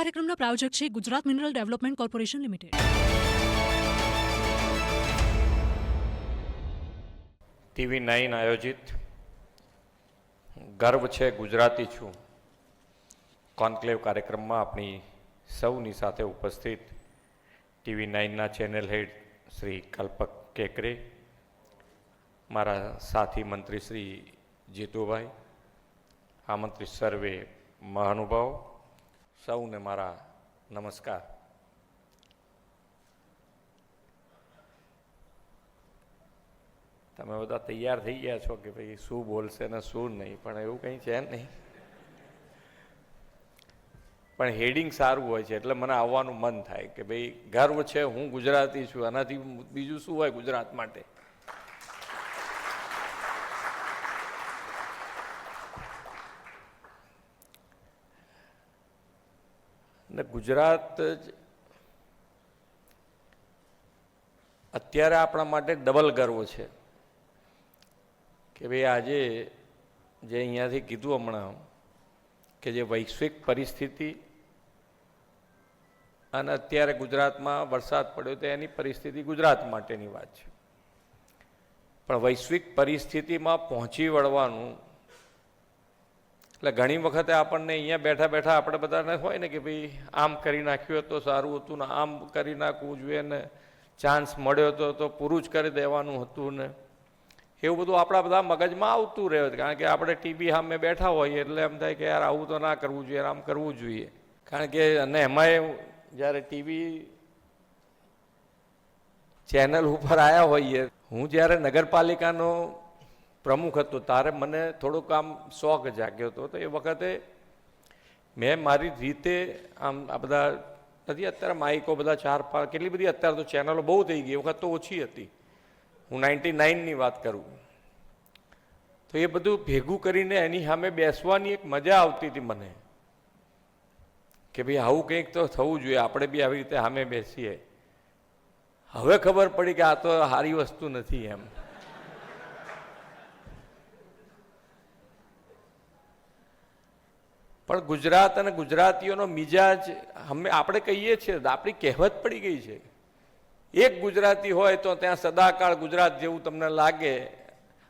કાર્યક્રમના પ્રાયોજક છે Gujarat mineral development corporation limited. TV9 આયોજિત ગર્વ છે ગુજરાતી છું કોન્ક્લેવ કાર્યક્રમમાં આપણી સૌની સાથે ઉપસ્થિત TV9ના ચેનલ હેડ શ્રી કલ્પક કેકરે, મારા સાથી મંત્રી શ્રી જીતુભાઈ, આમંત્રિત સર્વે મહાનુભાવો, સૌને મારા નમસ્કાર. તમે બધા તૈયાર થઈ ગયા છો કે ભાઈ શું બોલશે ને શું નહીં, પણ એવું કંઈ છે નહીં. પણ હેડિંગ સારું હોય છે એટલે મને આવવાનું મન થાય કે ભાઈ ગર્વ છે હું ગુજરાતી છું, આનાથી બીજું શું હોય ગુજરાત માટે. ને ગુજરાત અત્યારે આપણા માટે ડબલ ગર્વ છે કે ભાઈ આજે જે અહીંયાથી કીધું હમણાં કે જે વૈશ્વિક પરિસ્થિતિ અને અત્યારે ગુજરાતમાં વરસાદ પડ્યો તો એની પરિસ્થિતિ ગુજરાત માટેની વાત છે, પણ વૈશ્વિક પરિસ્થિતિમાં પહોંચી વળવાનું એટલે ઘણી વખતે આપણને અહીંયા બેઠા બેઠા આપણે બધાને હોય ને કે ભાઈ આમ કરી નાખ્યું તો સારું હતું ને આમ કરી નાખવું જોઈએ ને ચાન્સ મળ્યો તો પૂરું જ કરી દેવાનું હતું ને એવું બધું આપણા બધા મગજમાં આવતું રહે, કારણ કે આપણે ટીવી સામે બેઠા હોઈએ એટલે એમ થાય કે યાર આવું તો ના કરવું જોઈએ, આમ કરવું જોઈએ. કારણ કે અને એમાંય જ્યારે ટીવી ચેનલ ઉપર આવ્યા હોઈએ, હું જ્યારે નગરપાલિકાનો પ્રમુખ હતો ત્યારે મને થોડુંક આમ શોખ જાગ્યો હતો. તો એ વખતે મેં મારી રીતે આમ આ બધા નથી અત્યારે માઇકો બધા 4-5 કેટલી બધી અત્યારે તો ચેનલો બહુ થઈ ગઈ, એ વખત તો ઓછી હતી, હું 99ની વાત કરું. તો એ બધું ભેગું કરીને એની સામે બેસવાની એક મજા આવતી હતી મને કે ભાઈ આવું કંઈક તો થવું જોઈએ, આપણે બી આવી રીતે સામે બેસીએ. હવે ખબર પડી કે આ તો સારી વસ્તુ નથી એમ. પણ ગુજરાત અને ગુજરાતીઓનો મિજાજ આપણે કહીએ છીએ, આપણી કહેવત પડી ગઈ છે, એક ગુજરાતી હોય તો ત્યાં સદાકાળ ગુજરાત જેવું તમને લાગે.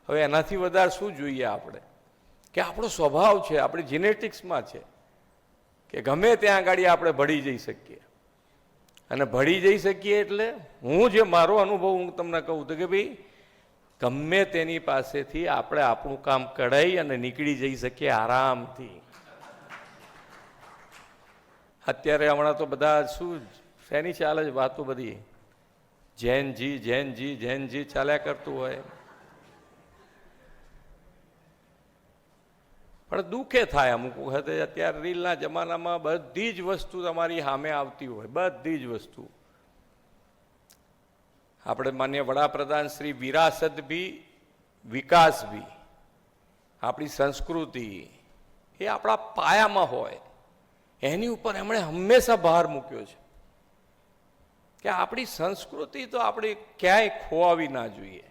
હવે એનાથી વધારે શું જોઈએ આપણે, કે આપણો સ્વભાવ છે, આપણી જીનેટિક્સમાં છે કે ગમે ત્યાં આગળ આપણે ભળી જઈ શકીએ. અને ભળી જઈ શકીએ એટલે હું જે મારો અનુભવ હું તમને કહું તો કે ભાઈ ગમે તેની પાસેથી આપણે આપણું કામ કઢાઈ અને નીકળી જઈ શકીએ આરામથી. અત્યારે હમણાં તો બધા શું શેની ચાલે છે વાતો, બધી જૈનજી ચાલ્યા કરતું હોય. પણ દુઃખે થાય અમુક વખતે અત્યારે રીલના જમાનામાં બધી જ વસ્તુ તમારી સામે આવતી હોય, બધી જ વસ્તુ. આપણે માન્ય વડાપ્રધાન શ્રી વિરાસત ભી વિકાસ ભી, આપણી સંસ્કૃતિ એ આપણા પાયામાં હોય, એની ઉપર એમણે હંમેશા ભાર મૂક્યો છે કે આપણી સંસ્કૃતિ તો આપણે ક્યાંય ખોવાવી ના જોઈએ,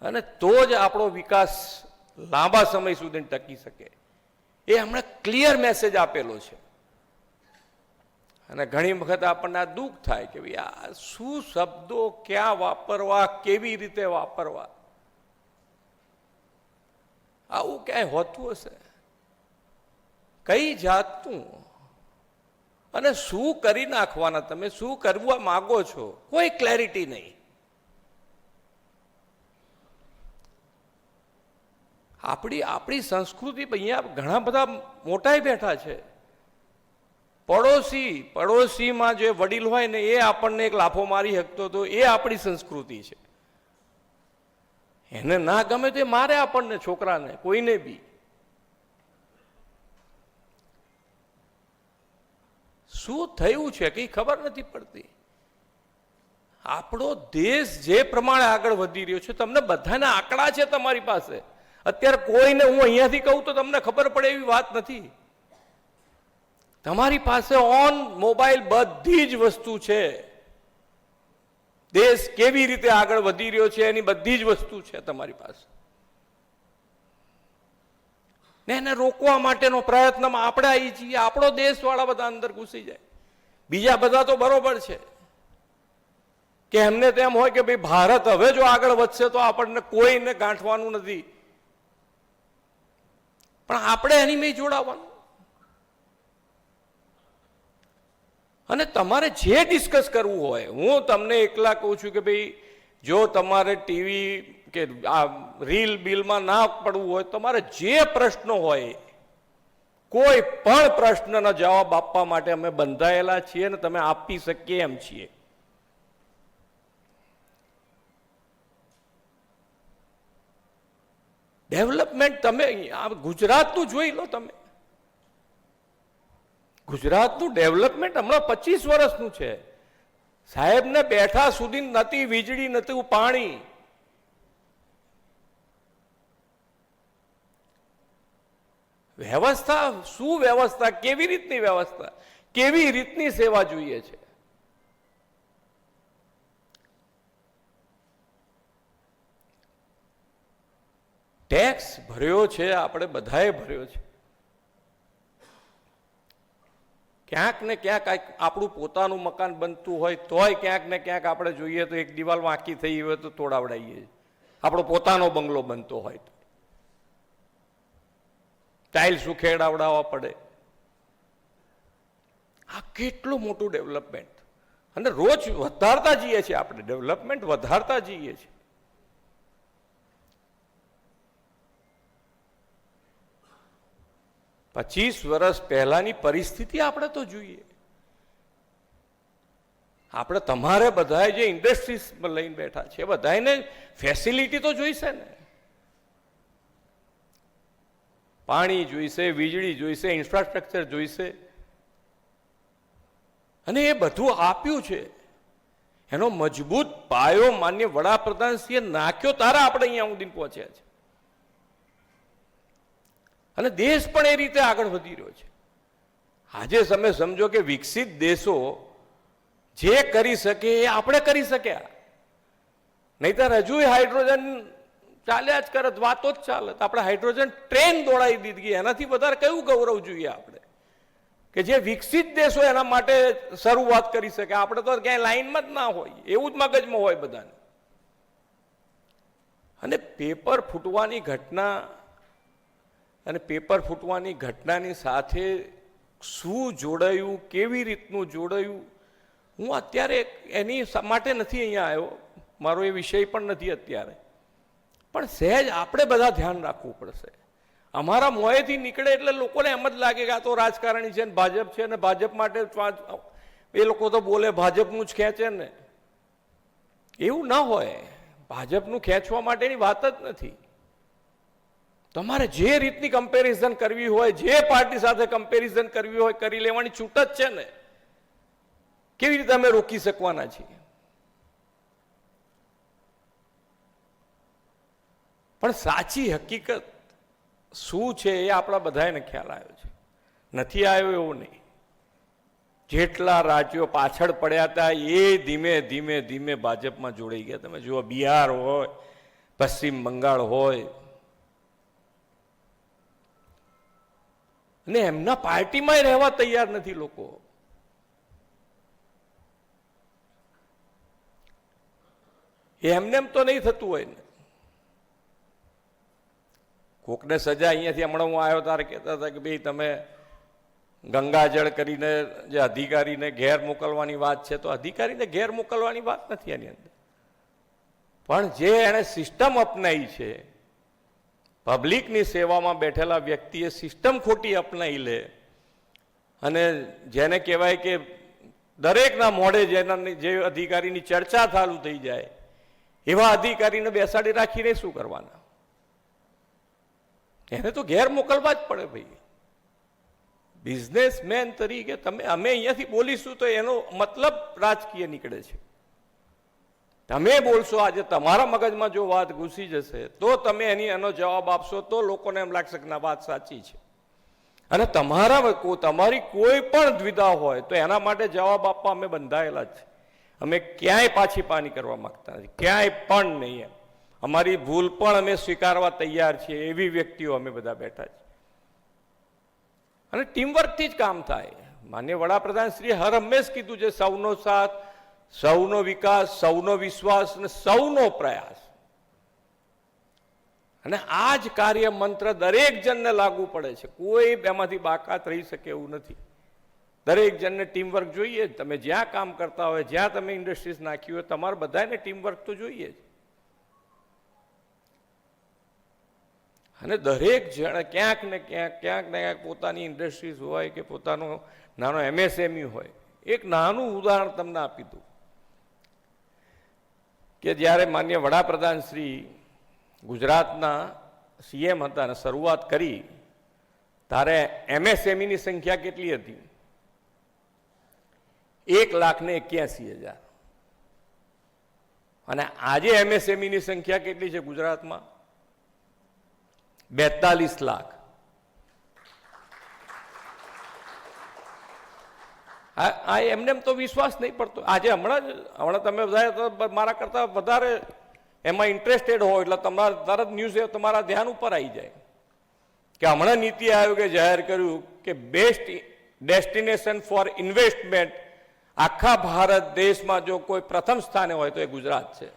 અને તો જ આપણો વિકાસ લાંબા સમય સુધી ટકી શકે. એ હમણાં ક્લિયર મેસેજ આપેલો છે. અને ઘણી વખત આપણને આ દુઃખ થાય કે ભાઈ આ શું શબ્દો ક્યાં વાપરવા, કેવી રીતે વાપરવા, આવું ક્યાંય હોતું હશે? કઈ જાતનું અને શું કરી નાખવાના, તમે શું કરવા માગો છો, કોઈ ક્લેરિટી નહીં. આપણી સંસ્કૃતિ અહીંયા ઘણા બધા મોટાઈ બેઠા છે. પડોશીમાં જે વડીલ હોય ને એ આપણને એક લાફો મારી શકતો તો એ આપણી સંસ્કૃતિ છે. એને ના ગમે તો મારે આપણને, છોકરાને, કોઈને બી. શું થયું છે કઈ ખબર નથી પડતી. આપણો દેશ જે પ્રમાણે આગળ વધી રહ્યો છે, તમને બધાના આંકડા છે તમારી પાસે. અત્યારે કોઈને હું અહીંયાથી કહું તો તમને ખબર પડે એવી વાત નથી. તમારી પાસે ઓન મોબાઈલ બધી જ વસ્તુ છે. દેશ કેવી રીતે આગળ વધી રહ્યો છે એની બધી જ વસ્તુ છે તમારી પાસે. ને એને રોકવા માટેનો પ્રયત્નમાં આપણે આવી છીએ. આપણો દેશવાળા બધા અંદર ઘૂસી જાય. બીજા બધા તો બરોબર છે કે એમને તેમ હોય કે ભાઈ ભારત હવે જો આગળ વધશે તો આપણને કોઈને ગાંઠવાનું નથી, પણ આપણે એની મેં જોડાવાનું. અને તમારે જે ડિસ્કસ કરવું હોય, હું તમને એકલા કહું છું કે ભાઈ જો તમારે ટીવી કે આ રીલ બિલમાં ના પડવું હોય, તમારે જે પ્રશ્નો હોય કોઈ પણ પ્રશ્નના જવાબ આપવા માટે અમે બંધાયેલા છીએ ને તમે આપી શકીએ એમ છીએ. ડેવલપમેન્ટ તમે ગુજરાતનું જોઈ લો. તમે ગુજરાતનું ડેવલપમેન્ટ હમણાં 25 વર્ષનું છે. સાહેબને બેઠા સુધી નથી વીજળી, નતું પાણી. વ્યવસ્થા શું વ્યવસ્થા, કેવી રીતની વ્યવસ્થા, કેવી રીતની સેવા જોઈએ છે. ટેક્સ ભર્યો છે, આપણે બધાએ ભર્યો છે. ક્યાંક ને ક્યાંક આપણું પોતાનું મકાન બનતું હોય તોય ક્યાંક ને ક્યાંક આપણે જોઈએ તો એક દિવાલ વાંકી થઈ હોય તો તોડાવડાઈએ. આપણો પોતાનો બંગલો બનતો હોય તો ટાઇલ્સ ઉખેડાવડાવવા પડે. આ કેટલું મોટું ડેવલપમેન્ટ. અને રોજ વધારતા જઈએ છીએ આપણે, ડેવલપમેન્ટ વધારતા જઈએ છીએ. પચીસ વર્ષ પહેલાની પરિસ્થિતિ આપણે તો જોઈએ. આપણે તમારે બધાએ જે ઇન્ડસ્ટ્રીઝ લઈને બેઠા છે બધાને ફેસિલિટી તો જોઈશે ને. પાણી જોઈશે, વીજળી જોઈશે, ઇન્ફ્રાસ્ટ્રક્ચર જોઈશે. અને એ બધું આપ્યું છે. એનો મજબૂત પાયો માન્ય વડાપ્રધાનશ્રીએ નાખ્યો તારા આપણે અહીંયા સુધી પહોંચ્યા છે. અને દેશ પણ એ રીતે આગળ વધી રહ્યો છે. આજે તમે સમજો કે વિકસિત દેશો જે કરી શકે એ આપણે કરી શક્યા. નહીતર હજુ હાઇડ્રોજન ચાલ્યા જ કરત, વાતો જ ચાલત. આપણે હાઇડ્રોજન ટ્રેન દોડાવી દીધી. એનાથી વધારે કયું ગૌરવ જોઈએ આપણે કે જે વિકસિત દેશો એના માટે શરૂઆત કરી શકે. આપણે તો ક્યાંય લાઈનમાં જ ના હોય, એવું જ મગજમાં હોય બધાને. અને પેપર ફૂટવાની ઘટના અને પેપર ફૂટવાની ઘટનાની સાથે શું જોડાયું, કેવી રીતનું જોડાયું, હું અત્યારે એની માટે નથી અહીંયા આવ્યો. મારો એ વિષય પણ નથી અત્યારે. પણ સહેજ આપણે બધા ધ્યાન રાખવું પડશે. અમારા મોંએથી નીકળે એટલે લોકોને એમ જ લાગે કે આ તો રાજકારણી છે ને ભાજપ છે ને ભાજપ માટે એ લોકો તો બોલે ભાજપનું જ ખેંચે ને. એવું ના હોય. ભાજપનું ખેંચવા માટેની વાત જ નથી. તમારે જે રીતની કમ્પેરિઝન કરવી હોય, જે પાર્ટી સાથે કમ્પેરિઝન કરવી હોય કરી લેવાની છૂટ જ છે ને. કેવી રીતે અમે રોકી શકવાના છીએ? પણ સાચી હકીકત શું છે એ આપણા બધાને ખ્યાલ આવ્યો છે. નથી આવ્યો એવું નહીં. જેટલા રાજ્યો પાછળ પડ્યા હતા એ ધીમે ધીમે ધીમે ભાજપમાં જોડાઈ ગયા. તમે જુઓ, બિહાર હોય, પશ્ચિમ બંગાળ હોય, અને એમના પાર્ટીમાં રહેવા તૈયાર નથી લોકો. એમને એમ તો નહીં થતું હોય ને. કોકને સજા અહીંયાથી હમણાં હું આવ્યો ત્યારે કહેતા હતા કે ભાઈ તમે ગંગાજળ કરીને જે અધિકારીને ઘેર મોકલવાની વાત છે, તો અધિકારીને ઘેર મોકલવાની વાત નથી એની અંદર. પણ જે એણે સિસ્ટમ અપનાવી છે, પબ્લિકની સેવામાં બેઠેલા વ્યક્તિએ સિસ્ટમ ખોટી અપનાવી લે અને જેને કહેવાય કે દરેકના મોઢે જે અધિકારીની ચર્ચા ચાલુ થઈ જાય એવા અધિકારીને બેસાડી રાખીને શું કરવાના? એને તો ઘેર મોકલવા જ પડે ભાઈ. બિઝનેસમેન તરીકે તમે અમે અહીંયાથી બોલીશું તો એનો મતલબ રાજકીય નીકળે છે. તમે બોલશો આજે તમારા મગજમાં જો વાત ઘૂસી જશે તો તમે એનો જવાબ આપશો તો લોકોને એમ લાગશે કે ના વાત સાચી છે. અને તમારી કોઈ પણ દ્વિધા હોય તો એના માટે જવાબ આપવા અમે બંધાયેલા જ છે. અમે ક્યાંય પાછી પાની કરવા માંગતા નથી, ક્યાંય પણ નહીં. અમારી ભૂલ પણ અમે સ્વીકારવા તૈયાર છીએ. એવી વ્યક્તિઓ અમે બધા બેઠા છીએ. અને ટીમવર્કથી જ કામ થાય. માન્ય વડાપ્રધાન શ્રી હર હંમેશ કીધું છે, સૌનો સાથ, સૌનો વિકાસ, સૌનો વિશ્વાસ અને સૌનો પ્રયાસ. અને આ જ કાર્ય મંત્ર દરેક જણને લાગુ પડે છે. કોઈ એમાંથી બાકાત રહી શકે એવું નથી. દરેક જણને ટીમવર્ક જોઈએ જ. તમે જ્યાં કામ કરતા હોય, જ્યાં તમે ઇન્ડસ્ટ્રીઝ નાખી હોય, તમારે બધાને ટીમવર્ક તો જોઈએ જ. અને દરેક જણ ક્યાંક ને ક્યાંક પોતાની ઇન્ડસ્ટ્રીઝ હોય કે પોતાનો નાનો MSME હોય. એક નાનું ઉદાહરણ તમને આપી દઉં કે જ્યારે માન્ય વડાપ્રધાન શ્રી ગુજરાતના CM હતા અને શરૂઆત કરી, ત્યારે MSMEની સંખ્યા કેટલી હતી? 1,81,000. અને આજે MSMEની સંખ્યા કેટલી છે ગુજરાતમાં? 42 લાખ. આ એમને તો વિશ્વાસ નહીં પડતો. આજે હમણાં તમે બધા મારા કરતા વધારે એમાં ઇન્ટરેસ્ટેડ હોય એટલે તમારા તરત ન્યૂઝ તમારા ધ્યાન ઉપર આવી જાય કે હમણાં નીતિ આયોગે જાહેર કર્યું કે બેસ્ટ ડેસ્ટિનેશન ફોર ઇન્વેસ્ટમેન્ટ આખા ભારત દેશમાં જો કોઈ પ્રથમ સ્થાને હોય તો એ ગુજરાત છે.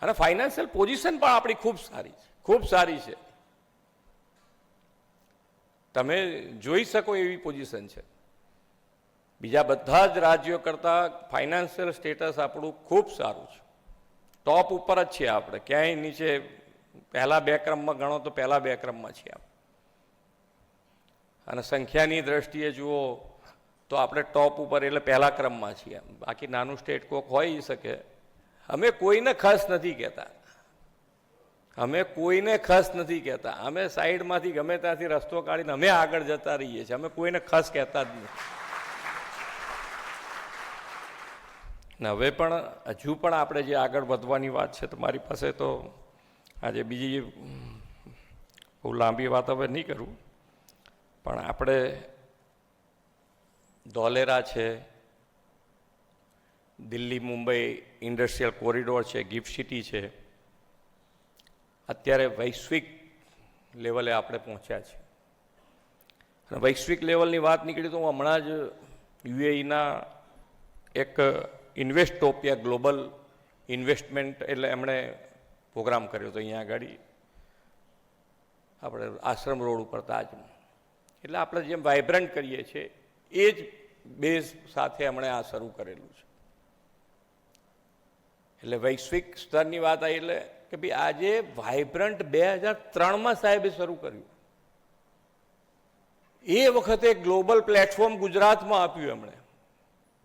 અને ફાઇનાન્શિયલ પોઝિશન પણ આપણી ખૂબ સારી છે, ખૂબ સારી છે. તમે જોઈ શકો એવી પોઝિશન છે. બીજા બધા જ રાજ્યો કરતાં ફાઇનાન્શિયલ સ્ટેટસ આપણું ખૂબ સારું છે. ટોપ ઉપર જ છીએ આપણે. ક્યાંય નીચે પહેલા 2 ક્રમમાં ગણો તો પહેલા 2 ક્રમમાં છીએ આપણે. અને સંખ્યાની દ્રષ્ટિએ જુઓ તો આપણે ટોપ ઉપર એટલે પહેલા ક્રમમાં છીએ. બાકી નાનું સ્ટેટ કોક હોઈ શકે. અમે કોઈને ખર્ચ નથી કહેતા. અમે કોઈને ખર્ચ નથી કહેતા. અમે સાઈડમાંથી ગમે ત્યાંથી રસ્તો કાઢીને અમે આગળ જતા રહીએ છીએ. અમે કોઈને ખર્ચ કહેતા જ નથી. ને હવે પણ હજુ પણ આપણે જે આગળ વધવાની વાત છે, તમારી પાસે તો આજે બીજી બહુ લાંબી વાત હવે નહીં કરું, પણ આપણે ધોલેરા છે, દિલ્હી મુંબઈ ઇન્ડસ્ટ્રીયલ કોરિડોર છે, ગિફ્ટ સિટી છે, અત્યારે વૈશ્વિક લેવલે આપણે પહોંચ્યા છીએ. અને વૈશ્વિક લેવલની વાત નીકળી તો હું હમણાં જ UAEના એક ઇન્વેસ્ટોપિયા ગ્લોબલ ઇન્વેસ્ટમેન્ટ એટલે એમણે પ્રોગ્રામ કર્યો હતો અહીંયા આગળ આપણે આશ્રમ રોડ ઉપર તાજમાં. એટલે આપણે જેમ વાઇબ્રન્ટ કરીએ છીએ એ જ બેઝ સાથે એમણે આ શરૂ કરેલું છે. એટલે વૈશ્વિક સ્તરની વાત આવી એટલે કે ભાઈ આજે વાઇબ્રન્ટ 2003માં સાહેબે શરૂ કર્યું. એ વખતે ગ્લોબલ પ્લેટફોર્મ ગુજરાતમાં આપ્યું એમણે.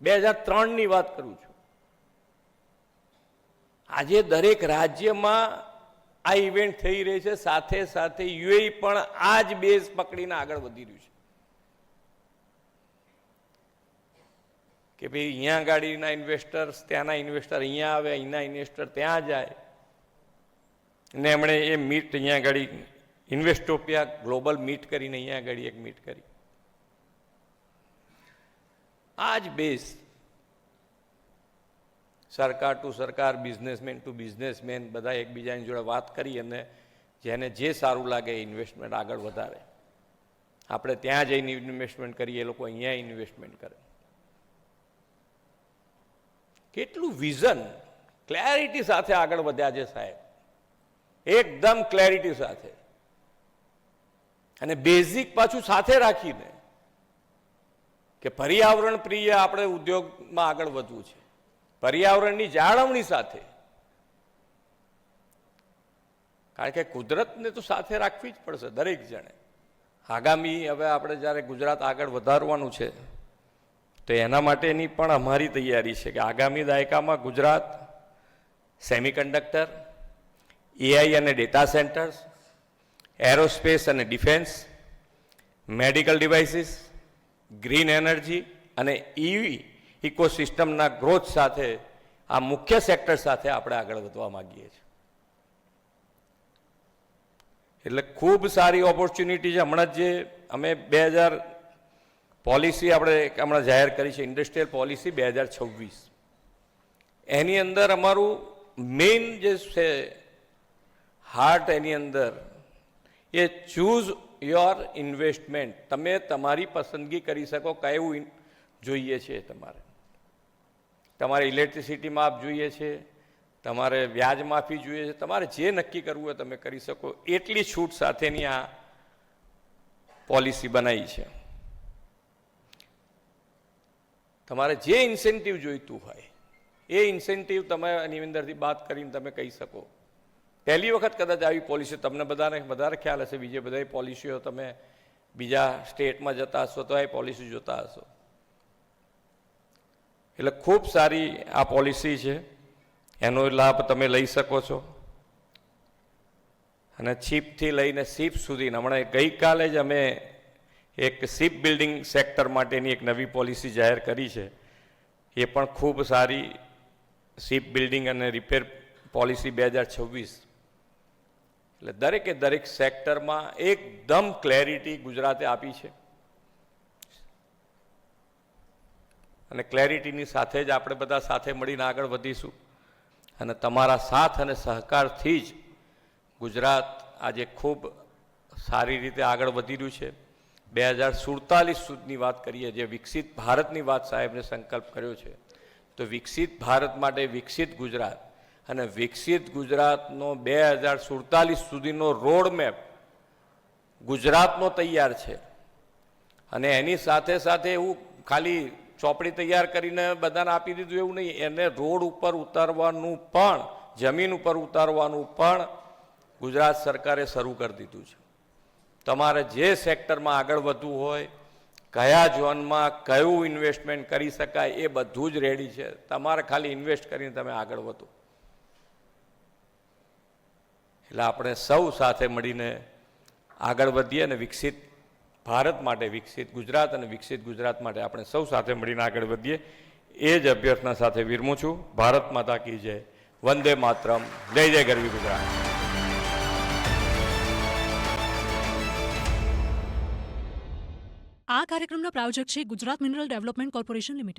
2003ની વાત કરું છું. આજે દરેક રાજ્યમાં આ ઇવેન્ટ થઈ રહી છે. સાથે સાથે UAE પણ આ જ બેઝ પકડીને આગળ વધી રહ્યું છે કે ભાઈ અહીંયા ગાડીના ઇન્વેસ્ટર્સ, ત્યાંના ઇન્વેસ્ટર અહીંયા આવે, અહીંના ઇન્વેસ્ટર ત્યાં જાય. ને એમણે એ મીટ અહીંયા ગાડી ઇન્વેસ્ટોપિયા ગ્લોબલ મીટ કરીને અહીંયા ગાડી એક મીટ કરી. આ જ બેઝ સરકાર ટુ સરકાર, બિઝનેસમેન ટુ બિઝનેસમેન બધા એકબીજાની જોડે વાત કરી અને જેને જે સારું લાગે એ ઇન્વેસ્ટમેન્ટ આગળ વધારે. આપણે ત્યાં જઈને ઇન્વેસ્ટમેન્ટ કરીએ, એ લોકો અહીંયા ઇન્વેસ્ટમેન્ટ કરે. કેટલું વિઝન, ક્લેરિટી સાથે આગળ વધ્યા છે સાહેબ, એકદમ ક્લેરિટી સાથે. અને બેઝિક પાછું સાથે રાખીને કે પર્યાવરણ પ્રિય આપણે ઉદ્યોગમાં આગળ વધવું છે, પર્યાવરણની જાળવણી સાથે. કારણ કે કુદરતને તો સાથે રાખવી જ પડશે દરેક જણે. આગામી હવે આપણે જ્યારે ગુજરાત આગળ વધારવાનું છે તો એના માટેની પણ અમારી તૈયારી છે કે આગામી દાયકામાં ગુજરાત સેમિકન્ડક્ટર, AI અને ડેટા સેન્ટર્સ, એરોસ્પેસ અને defence, medical devices, green energy અને EV ઇકોસિસ્ટમના ગ્રોથ સાથે આ મુખ્ય સેક્ટર સાથે આપણે આગળ વધવા માંગીએ છીએ. એટલે ખૂબ સારી ઓપોર્ચ્યુનિટી છે. હમણાં જે અમે 2000 પોલિસી આપણે હમણાં જાહેર કરી છે, ઇન્ડસ્ટ્રીયલ પોલિસી 2026, એની અંદર અમારું મેઇન જે છે હાર્ટ એની અંદર એ ચૂઝ યોર ઇન્વેસ્ટમેન્ટ. તમે તમારી પસંદગી કરી શકો કયું જોઈએ છે તમારે. તમારે ઇલેક્ટ્રિસિટી માફ જોઈએ છે, તમારે વ્યાજ માફી જોઈએ છે, તમારે જે નક્કી કરવું હોય તમે કરી શકો. એટલી છૂટ સાથેની આ પોલિસી બનાવી છે. તમારે જે ઇન્સેન્ટિવ જોઈતું હોય એ ઇન્સેન્ટિવ તમે એની અંદરથી વાત કરીને તમે કહી શકો. પહેલી વખત કદાચ આવી પોલિસી તમને બધાને વધારે ખ્યાલ હશે, બીજે બધા પોલિસીઓ તમે બીજા સ્ટેટમાં જતા હશો તો એ પોલિસી જોતા હશો. એટલે ખૂબ સારી આ પોલિસી છે, એનો લાભ તમે લઈ શકો છો. અને ચીપથી લઈને શિપ સુધી, હમણાં ગઈકાલે જ અમે એક શિપ બિલ્ડિંગ સેક્ટર માટેની એક નવી પોલિસી જાહેર કરી છે. એ પણ ખૂબ સારી શિપ બિલ્ડિંગ અને રિપેર પોલિસી 2026. એટલે દરેકે દરેક સેક્ટરમાં એકદમ ક્લેરિટી ગુજરાતે આપી છે. અને ક્લેરિટીની સાથે જ આપણે બધા સાથે મળીને આગળ વધીશું. અને તમારા સાથ અને સહકારથી જ ગુજરાત આજે ખૂબ સારી રીતે આગળ વધી રહ્યું છે. 2047 સુધીની વાત કરીએ, જે વિકસિત ભારતની વાત સાહેબને સંકલ્પ કર્યો છે, તો વિકસિત ભારત માટે વિકસિત ગુજરાત અને વિકસિત ગુજરાતનો 2047 સુધીનો રોડ મેપ ગુજરાતનો તૈયાર છે. અને એની સાથે સાથે એવું ખાલી ચોપડી તૈયાર કરીને બધાને આપી દીધું એવું નહીં, એને રોડ ઉપર ઉતારવાનું પણ, જમીન ઉપર ઉતારવાનું પણ ગુજરાત સરકારે શરૂ કરી દીધું છે. તમારે જે સેક્ટરમાં આગળ વધવું હોય, કયા ઝોનમાં કયું ઇન્વેસ્ટમેન્ટ કરી શકાય, એ બધું જ રેડી છે. તમારે ખાલી ઇન્વેસ્ટ કરીને તમે આગળ વધો. એટલે આપણે સૌ સાથે મળીને આગળ વધીએ અને વિકસિત ભારત માટે, વિકસિત ગુજરાત અને વિકસિત ગુજરાત માટે આપણે સૌ સાથે મળીને આગળ વધીએ. એ જ અભ્યર્થના સાથે વિરમું છું. ભારત માતા કી જય. વંદે માતરમ. જય જય ગરવી ગુજરાત. આ કાર્યક્રમના પ્રાયોજક છે Gujarat mineral development corporation limited.